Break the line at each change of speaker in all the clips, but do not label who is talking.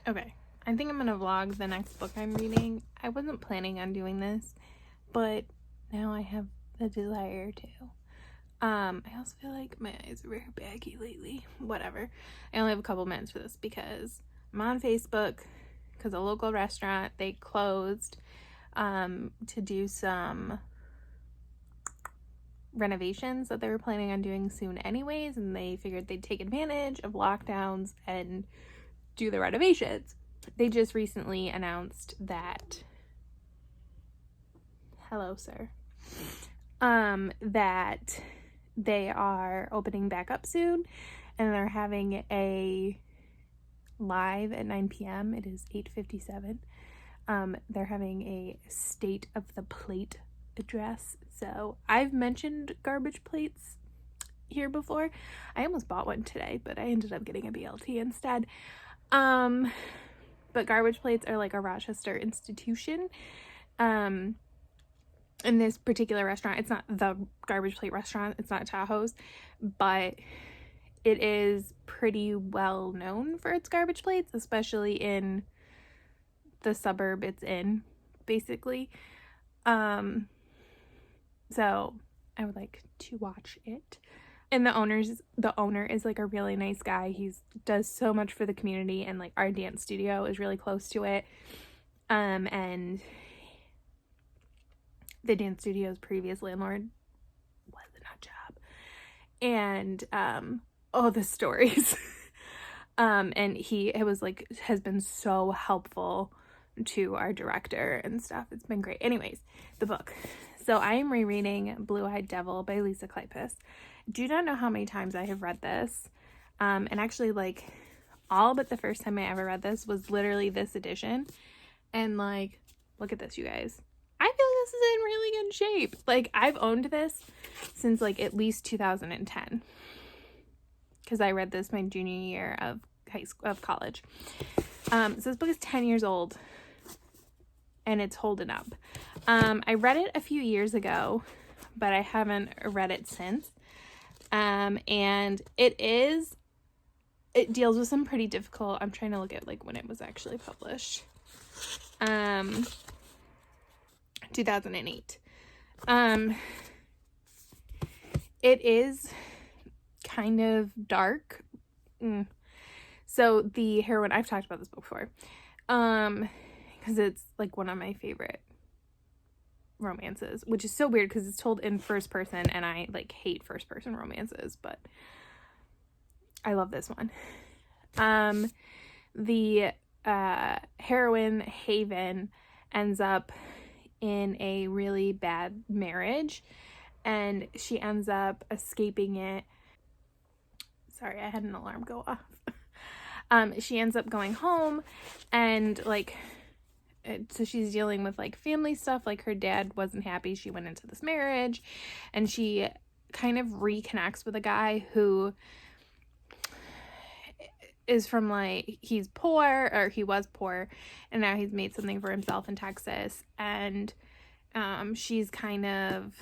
Okay, I think I'm gonna vlog the next book I'm reading. I wasn't planning on doing this, but now I have the desire to. I also feel like my eyes are very baggy lately. Whatever. I only have a couple minutes for this because I'm on Facebook because a local restaurant, they closed to do some renovations that they were planning on doing soon anyways, and they figured they'd take advantage of lockdowns and do the renovations. They just recently announced that, hello sir, that they are opening back up soon, and they're having a live at 9 p.m. It is 8:57. They're having a state of the plate address. So I've mentioned garbage plates here before. I almost bought one today, but I ended up getting a BLT instead. But garbage plates are like a Rochester institution. In this particular restaurant, it's not the garbage plate restaurant, it's not Tahoe's, but it is pretty well known for its garbage plates, especially in the suburb it's in, basically. So I would like to watch it. And the owner is like a really nice guy. He does so much for the community, and like our dance studio is really close to it. And the dance studio's previous landlord was a nut job. And the stories. And has been so helpful to our director and stuff. It's been great. Anyways, the book. So I am rereading Blue-Eyed Devil by Lisa Kleypas. Do not know how many times I have read this. And actually, like, all but the first time I ever read this was literally this edition. And like, look at this, you guys. I feel like this is in really good shape. Like, I've owned this since like at least 2010. Because I read this my junior year of college. So this book is 10 years old. And it's holding up. I read it a few years ago, but I haven't read it since. And it deals with some pretty difficult, I'm trying to look at like when it was actually published. 2008. It is kind of dark. So the heroine, I've talked about this book before. Because it's like one of my favorite romances, which is so weird because it's told in first person, and I like hate first person romances, but I love this one. The heroine, Haven, ends up in a really bad marriage, and she ends up escaping it. Sorry, I had an alarm go off. She ends up going home, and like, so she's dealing with like family stuff. Like, her dad wasn't happy she went into this marriage, and she kind of reconnects with a guy who is from like, he's poor, or he was poor, and now he's made something for himself in Texas. And she's kind of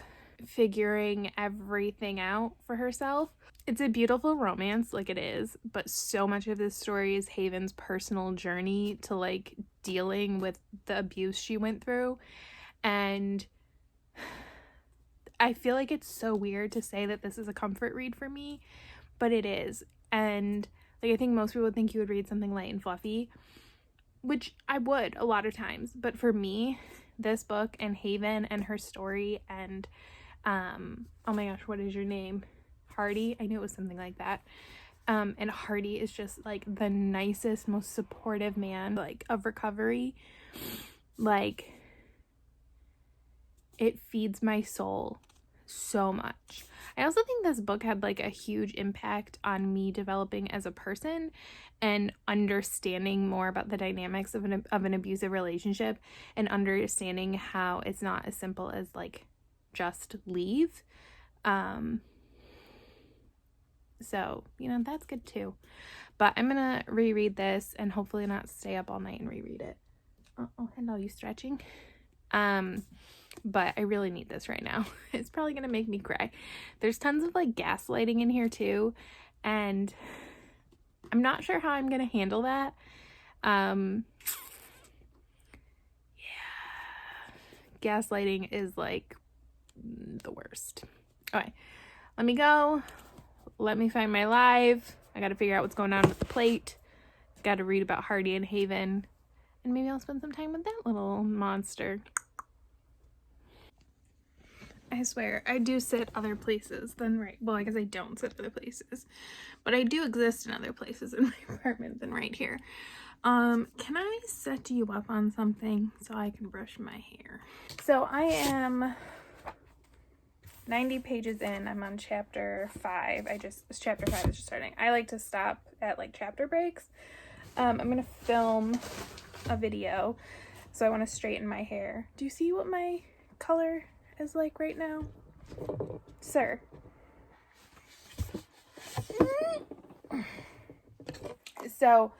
figuring everything out for herself. It's a beautiful romance, like it is, but so much of this story is Haven's personal journey to like dealing with the abuse she went through. And I feel like it's so weird to say that this is a comfort read for me, but it is. And like, I think most people would think you would read something light and fluffy, which I would a lot of times, but for me, this book and Haven and her story and oh my gosh, what is your name? Hardy, I knew it was something like that. And Hardy is just like the nicest, most supportive man, like, of recovery. Like, it feeds my soul so much. I also think this book had like a huge impact on me developing as a person and understanding more about the dynamics of an abusive relationship, and understanding how it's not as simple as like just leave. So, you know, that's good too. But I'm gonna reread this and hopefully not stay up all night and reread it. Oh, hello, you stretching? But I really need this right now. It's probably gonna make me cry. There's tons of like gaslighting in here too, and I'm not sure how I'm gonna handle that. Gaslighting is like the worst. Okay, let me go. Let me find my live. I got to figure out what's going on with the plate. Got to read about Hardy and Haven. And maybe I'll spend some time with that little monster. I swear, I do sit other places than right. Well, I guess I don't sit other places. But I do exist in other places in my apartment than right here. Can I set you up on something so I can brush my hair? So I am 90 pages in. I'm on chapter 5. Chapter 5 is just starting. I like to stop at like chapter breaks. I'm gonna film a video, so I want to straighten my hair. Do you see what my color is like right now, sir? So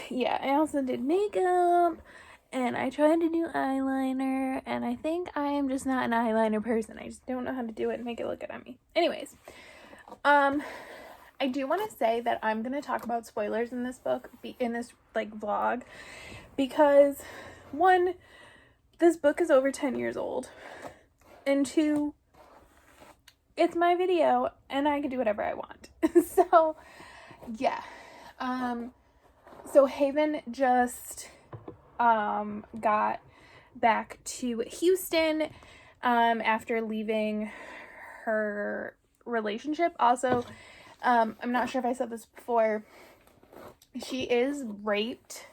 yeah, I also did makeup, and I tried to do eyeliner, and I think I am just not an eyeliner person. I just don't know how to do it and make it look good on me. Anyways, I do want to say that I'm going to talk about spoilers in this book, in this like vlog, because 1, this book is over 10 years old, and 2, it's my video and I can do whatever I want. So yeah. So Haven just got back to Houston after leaving her relationship. Also, I'm not sure if I said this before, she is raped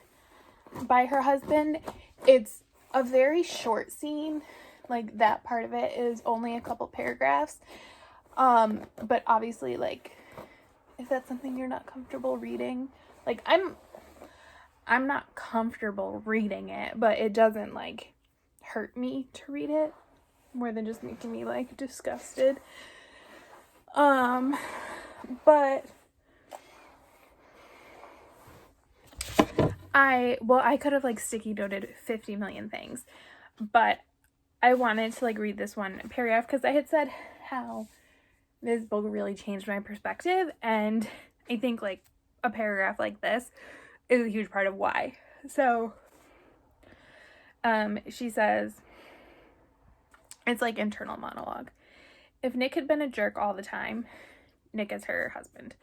by her husband. It's a very short scene. Like, that part of it is only a couple paragraphs. But obviously, like, if that's something you're not comfortable reading, like, I'm not comfortable reading it, but it doesn't, like, hurt me to read it more than just making me, like, disgusted. But I could have, like, sticky noted 50 million things, but I wanted to, like, read this one paragraph because I had said how this book really changed my perspective, and I think, like, a paragraph like this is a huge part of why. So, she says, it's like internal monologue. If Nick had been a jerk all the time, Nick is her husband,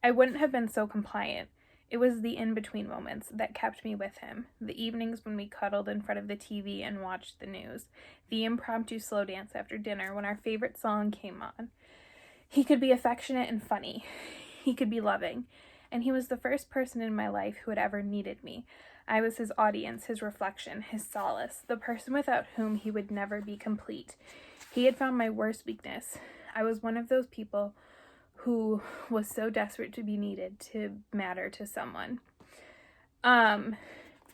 I wouldn't have been so compliant. It was the in-between moments that kept me with him. The evenings when we cuddled in front of the TV and watched the news. The impromptu slow dance after dinner when our favorite song came on. He could be affectionate and funny. He could be loving. And he was the first person in my life who had ever needed me. I was his audience, his reflection, his solace, the person without whom he would never be complete. He had found my worst weakness. I was one of those people who was so desperate to be needed to matter to someone. And,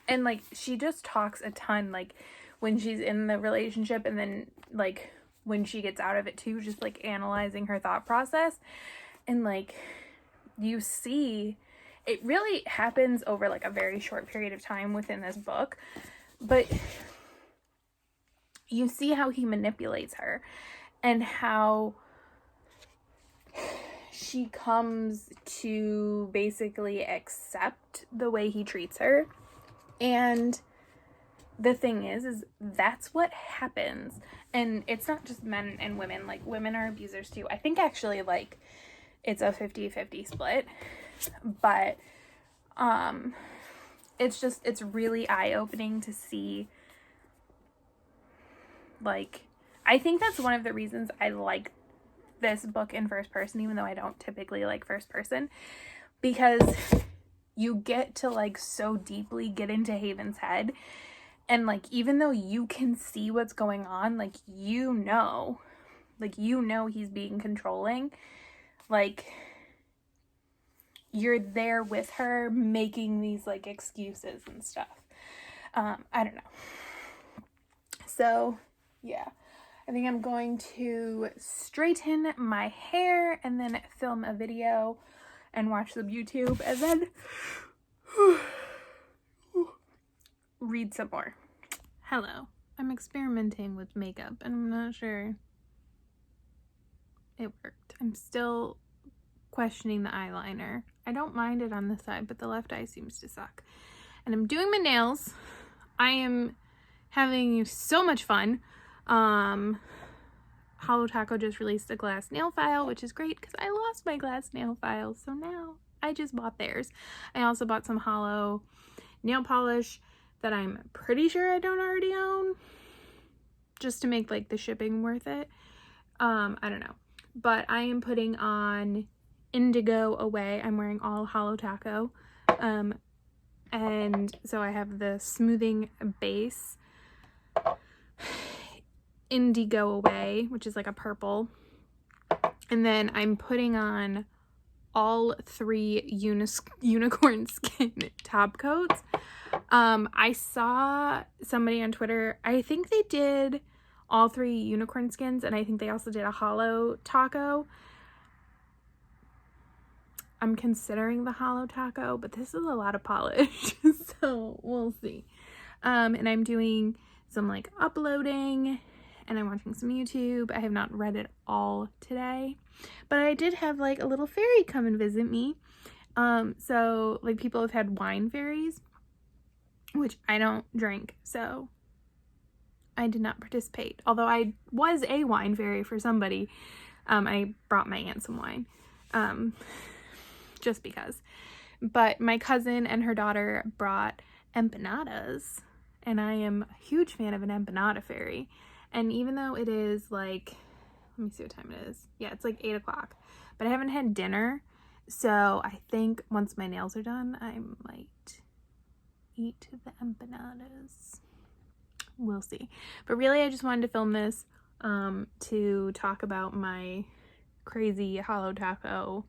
like, she just talks a ton, like, when she's in the relationship, and then, like, when she gets out of it too, just, like, analyzing her thought process. And, like, you see, it really happens over, like, a very short period of time within this book, but you see how he manipulates her and how she comes to basically accept the way he treats her. And the thing is that's what happens. And it's not just men and women, like, women are abusers too. I think actually, like, it's a 50-50 split, but it's really eye-opening to see. Like, I think that's one of the reasons I like this book in first person, even though I don't typically like first person, because you get to, like, so deeply get into Haven's head, and, like, even though you can see what's going on, like, you know he's being controlling, like, you're there with her making these, like, excuses and stuff. I don't know. So yeah, I think I'm going to straighten my hair and then film a video and watch some YouTube and then read some more. Hello. I'm experimenting with makeup and I'm not sure it worked. I'm still questioning the eyeliner. I don't mind it on this side, but the left eye seems to suck. And I'm doing my nails. I am having so much fun. Holo Taco just released a glass nail file, which is great because I lost my glass nail file. So now I just bought theirs. I also bought some Holo nail polish that I'm pretty sure I don't already own, just to make like the shipping worth it. I don't know. But I am putting on Indigo Away. I'm wearing all Holo Taco. And so I have the smoothing base, Indigo Away, which is like a purple. And then I'm putting on all 3 unicorn skin top coats. I saw somebody on Twitter, I think they did all 3 unicorn skins, and I think they also did a Holo Taco. I'm considering the Holo Taco, but this is a lot of polish, so we'll see. And I'm doing some like uploading, and I'm watching some YouTube. I have not read it all today, but I did have like a little fairy come and visit me. So like people have had wine fairies, which I don't drink, so I did not participate. Although I was a wine fairy for somebody. I brought my aunt some wine. Just because. But my cousin and her daughter brought empanadas, and I am a huge fan of an empanada fairy. And even though it is like, let me see what time it is. Yeah, it's like 8 o'clock, but I haven't had dinner, so I think once my nails are done, I might eat the empanadas. We'll see. But really, I just wanted to film this to talk about my crazy Holo Taco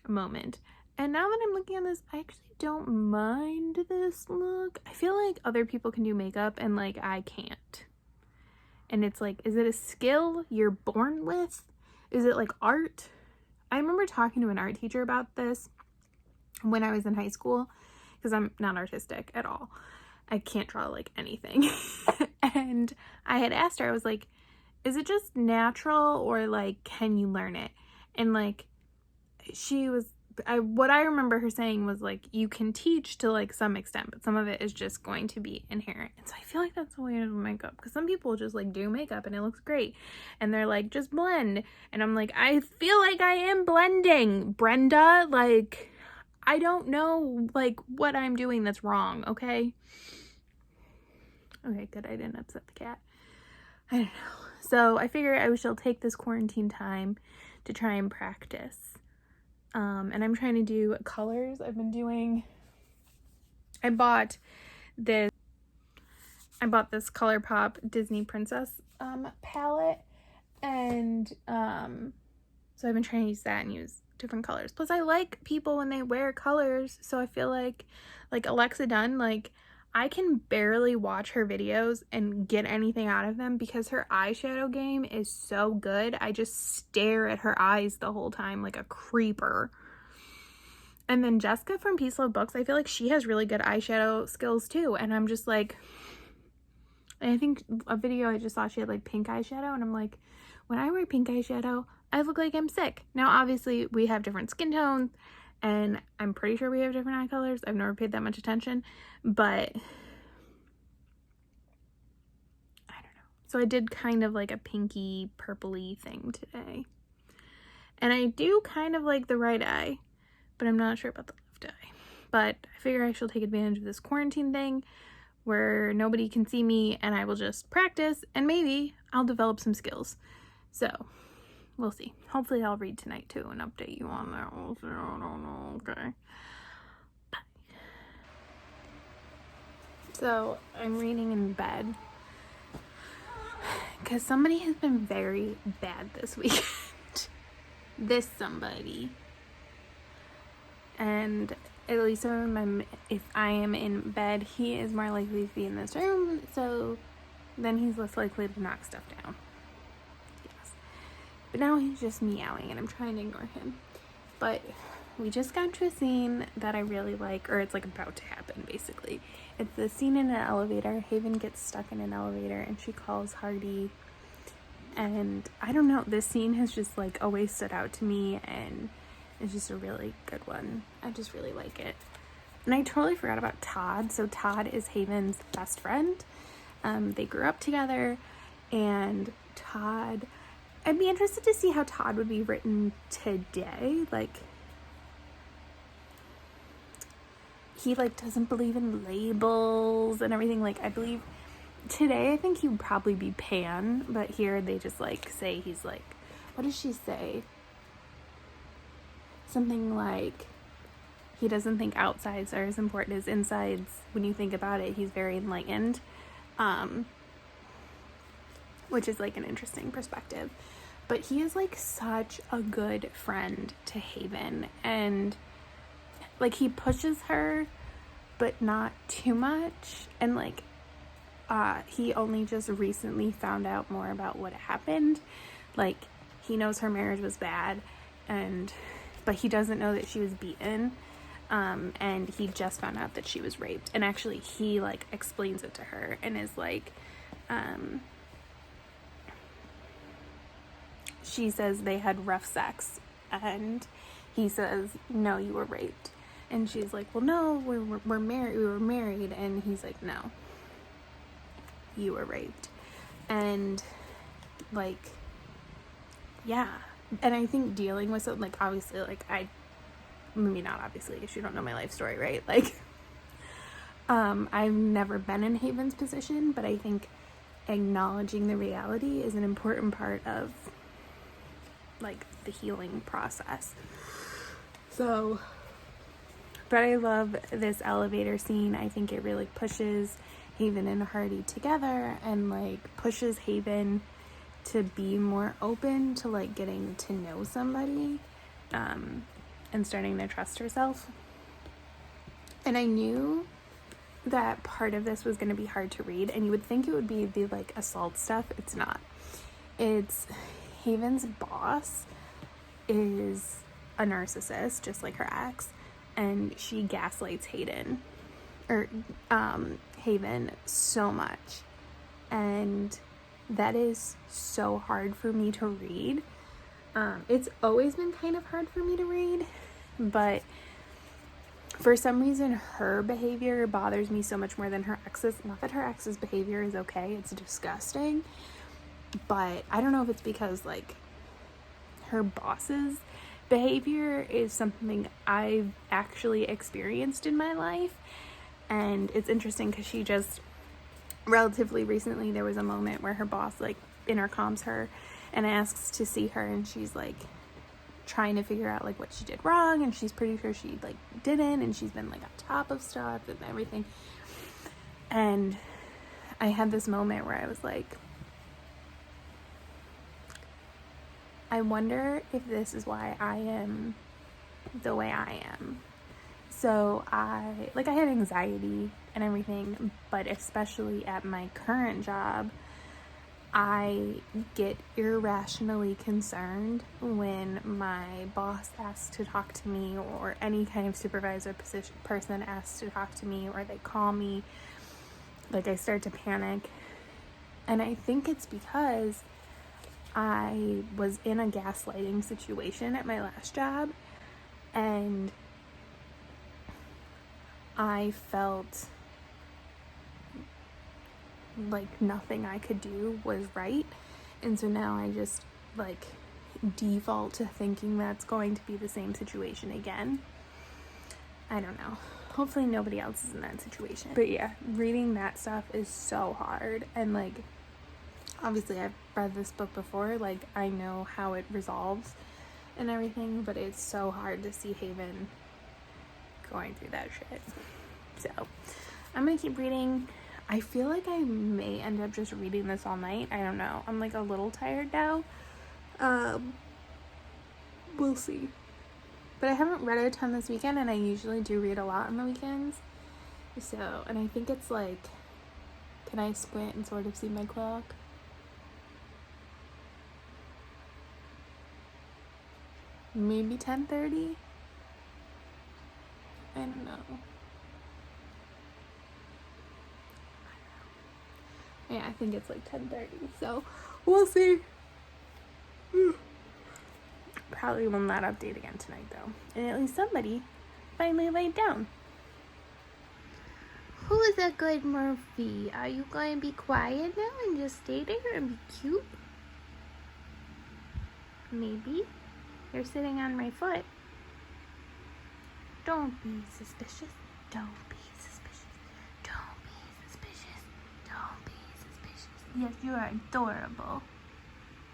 moment. And now that I'm looking at this, I actually don't mind this look. I feel like other people can do makeup and like I can't. And it's like, is it a skill you're born with? Is it like art? I remember talking to an art teacher about this when I was in high school, because I'm not artistic at all. I can't draw like anything. And I had asked her, I was like, is it just natural or like can you learn it? And like what I remember her saying was like, you can teach to like some extent, but some of it is just going to be inherent. And so I feel like that's the way to do makeup, because some people just like do makeup and it looks great and they're like, just blend. And I'm like, I feel like I am blending, Brenda. Like, I don't know like what I'm doing that's wrong. Okay, good, I didn't upset the cat. I don't know. So I figure I shall take this quarantine time to try and practice. And I'm trying to do colors. I bought this ColourPop Disney Princess palette, and so I've been trying to use that and use different colors. Plus I like people when they wear colors, so I feel like Alexa Dunn, like I can barely watch her videos and get anything out of them because her eyeshadow game is so good. I just stare at her eyes the whole time like a creeper. And then Jessica from Peace Love Books, I feel like she has really good eyeshadow skills too. And I'm just like, I think a video I just saw, she had like pink eyeshadow, and I'm like, when I wear pink eyeshadow, I look like I'm sick. Now, obviously, we have different skin tones, and I'm pretty sure we have different eye colors. I've never paid that much attention, but I don't know. So I did kind of like a pinky purpley thing today. And I do kind of like the right eye, but I'm not sure about the left eye. But I figure I shall take advantage of this quarantine thing where nobody can see me, and I will just practice, and maybe I'll develop some skills. So we'll see. Hopefully I'll read tonight too and update you on that. I don't know. Okay. Bye. So I'm reading in bed because somebody has been very bad this weekend. This somebody. And at least if I am in bed, he is more likely to be in this room, so then he's less likely to knock stuff down. Yes. But now he's just meowing, and I'm trying to ignore him. But we just got to a scene that I really like, or it's like about to happen, basically. It's the scene in an elevator. Haven gets stuck in an elevator, and she calls Hardy. And I don't know, this scene has just like always stood out to me, and It's just a really good one. I just really like it. And I totally forgot about Todd. So Todd is Haven's best friend. They grew up together, and Todd, I'd be interested to see how Todd would be written today. Like, he like doesn't believe in labels and everything. Like, I believe today I think he would probably be Pan, but here they just like say he's like, what does she say? Something like he doesn't think outsides are as important as insides. When you think about it, he's very enlightened, which is like an interesting perspective. But he is like such a good friend to Haven, and like he pushes her, but not too much. And like he only just recently found out more about what happened. Like, he knows her marriage was bad, but he doesn't know that she was beaten. And he just found out that she was raped. And actually, he like explains it to her and is like, she says they had rough sex, and he says, no, you were raped. And she's like, well, no, we're married. We were married. And he's like, no, you were raped. And like, yeah. And I think dealing with something, like, obviously, like, maybe not obviously, because you don't know my life story, right? Like, I've never been in Haven's position, but I think acknowledging the reality is an important part of like the healing process. So, but I love this elevator scene. I think it really pushes Haven and Hardy together, and like pushes Haven to be more open to like getting to know somebody, and starting to trust herself. And I knew that part of this was going to be hard to read, and you would think it would be the like assault stuff. It's not. It's Haven's boss is a narcissist, just like her ex, and she gaslights Haven so much, and that is so hard for me to read. It's always been kind of hard for me to read, but for some reason her behavior bothers me so much more than her ex's. Not that her ex's behavior is okay, it's disgusting, but I don't know if it's because like her boss's behavior is something I've actually experienced in my life. And it's interesting because she just relatively recently, there was a moment where her boss like intercoms her and asks to see her, and she's like trying to figure out like what she did wrong, and she's pretty sure she like didn't, and she's been like on top of stuff and everything. And I had this moment where I was like, I wonder if this is why I am the way I am. So I have anxiety and everything, but especially at my current job, I get irrationally concerned when my boss asks to talk to me, or any kind of supervisor person asks to talk to me, or they call me. Like, I start to panic. And I think it's because I was in a gaslighting situation at my last job, and I felt like nothing I could do was right. And so now I just like default to thinking that's going to be the same situation again. I don't know. Hopefully nobody else is in that situation. But yeah, reading that stuff is so hard. And like, obviously I've read this book before, like I know how it resolves and everything, but it's so hard to see Haven going through that shit. So I'm gonna keep reading. I feel like I may end up just reading this all night. I don't know. I'm like a little tired now. We'll see. But I haven't read a ton this weekend, and I usually do read a lot on the weekends. So, and I think it's like, can I squint and sort of see my clock? Maybe 10:30? I don't know. Yeah, I think it's like 10:30, so we'll see. Probably will not update again tonight though. And at least somebody finally laid down. Who is a good Murphy? Are you going to be quiet now and just stay there and be cute? Maybe. You're sitting on my foot. Don't be suspicious. Don't be suspicious. Don't be suspicious. Don't be suspicious. Yes, you are adorable.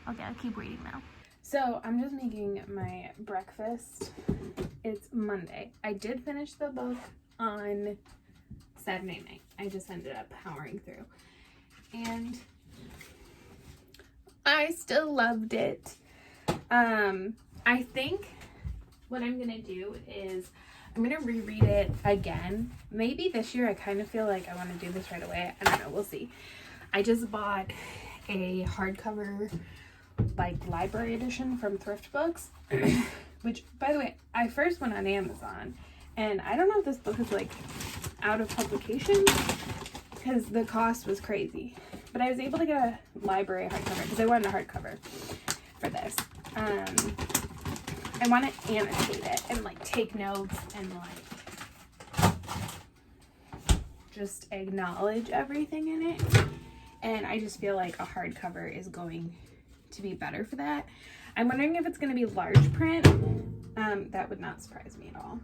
Okay, I'll keep reading now. So I'm just making my breakfast. It's Monday. I did finish the book on Saturday night. I just ended up powering through. And I still loved it. I think what I'm gonna do is I'm gonna reread it again. Maybe this year. I kind of feel like I want to do this right away. I don't know. We'll see. I just bought a hardcover like library edition from Thrift Books, which, by the way, I first went on Amazon, and I don't know if this book is like out of publication because the cost was crazy, but I was able to get a library hardcover because I wanted a hardcover for this. I want to annotate it and like take notes and like just acknowledge everything in it, and I just feel like a hardcover is going to be better for that. I'm wondering if it's going to be large print. That would not surprise me at all.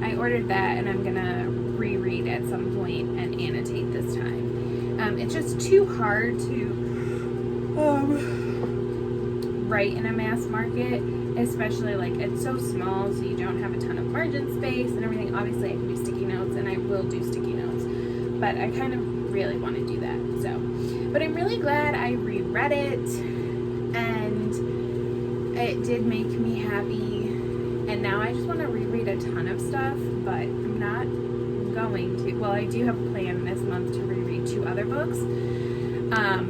I ordered that, and I'm gonna reread at some point and annotate this time. It's just too hard to write in a mass market, especially like it's so small, so you don't have a ton of margin space and everything. Obviously I can do sticky notes, and I will do sticky notes, but I kind of really want to do that. So, but I'm really glad I reread it, and it did make me happy, and now I just want to reread a ton of stuff, but I'm not going to. Well, I do have a plan this month to reread 2 other books,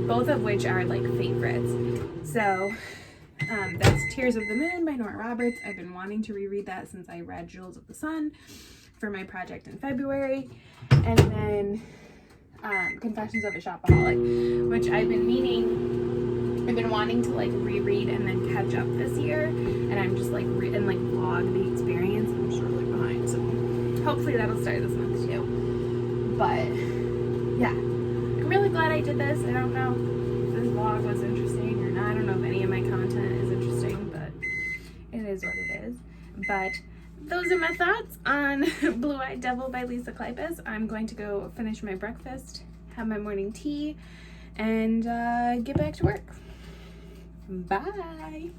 both of which are like favorites. So that's Tears of the Moon by Nora Roberts. I've been wanting to reread that since I read Jewels of the Sun for my project in February. And then Confessions of a Shopaholic, which I've been wanting to like reread and then catch up this year. And I'm just like and like vlog the experience. I'm just really behind, so hopefully that'll start this month too. But yeah, I'm really glad I did this. I don't know if this vlog was interesting or not. I don't know if any of my content is interesting, but it is what it is. But those are my thoughts on Blue-Eyed Devil by Lisa Kleypas. I'm going to go finish my breakfast, have my morning tea, and get back to work. Bye.